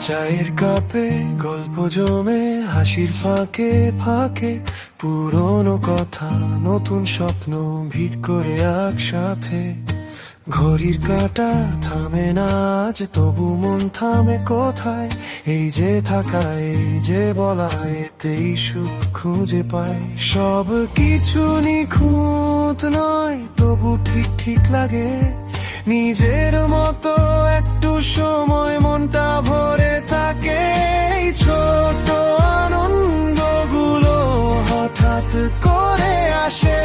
চায়ের কাপে গল্প জমে, হাসির ফাঁকে ফাঁকে পুরনো কথা, নতুন স্বপ্ন ভিড় করে একসাথে। ঘড়ির কাঁটা থামে না আজ, তবু মন থামে কোথায়? এই যে থাকা, এই যে বলা, এতেই সুখ খুঁজে পায়। সব কিছু নিখুঁত নয়, তবু ঠিক ঠিক লাগে। নিজের মতো একটু সময় মনটা ভরে থাকে। এই ছোট আনন্দগুলো হঠাৎ করে আসে,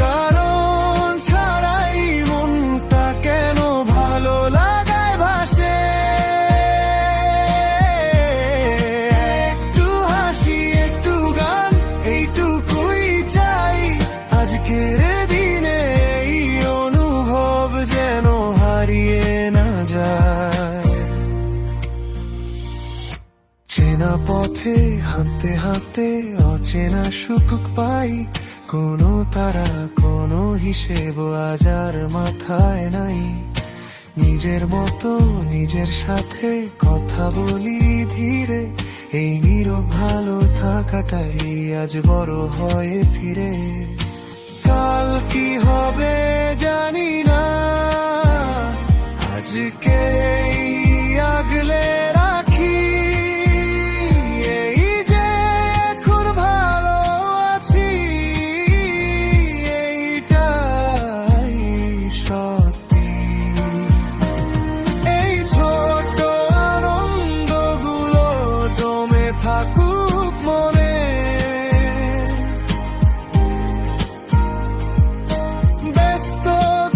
কারণ ছাড়াই মনটা কেন ভালো লাগায় ভাসে। একটু হাসি, একটু গান, এইটুকুই চাই আজকের দিনে। এই অনুভব যেন হারিয়ে না যায়। চেনা পথে হাঁটতে হাঁটতে অচেনা সুখ পাই। কোনো তারা, কোনো হিসেব আজ আর মাথায় নাই। নিজের মতো নিজের সাথে কথা বলি ধীরে। এই নীরব ভালো থাকাটাই আজ বড় হয়ে ফিরে। কাল কি হবে জানি না, আজকে আগলে রাখি। এই যে এখন ভালো আছি, এইটাই সত্যি। এই ছোট আনন্দগুলো জমে থাকুক মনে। ব্যস্ত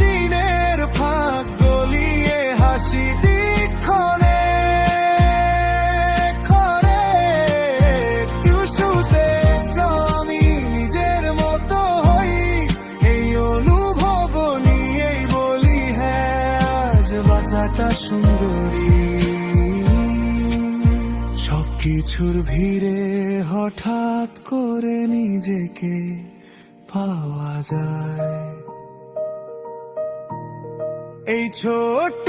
দিনের ফাঁক গলিয়ে হাসি দিক্ষণে ক্ষণে। একটু শুতে আমি নিজের মতো হই। এই অনুভব নিয়েই বলি হ্যাঁ, আজ বাঁচাটা সুন্দরী। সবকিছুর ভিড়ে হঠাৎ করে নিজেকে পাওয়া যায়। এই ছোট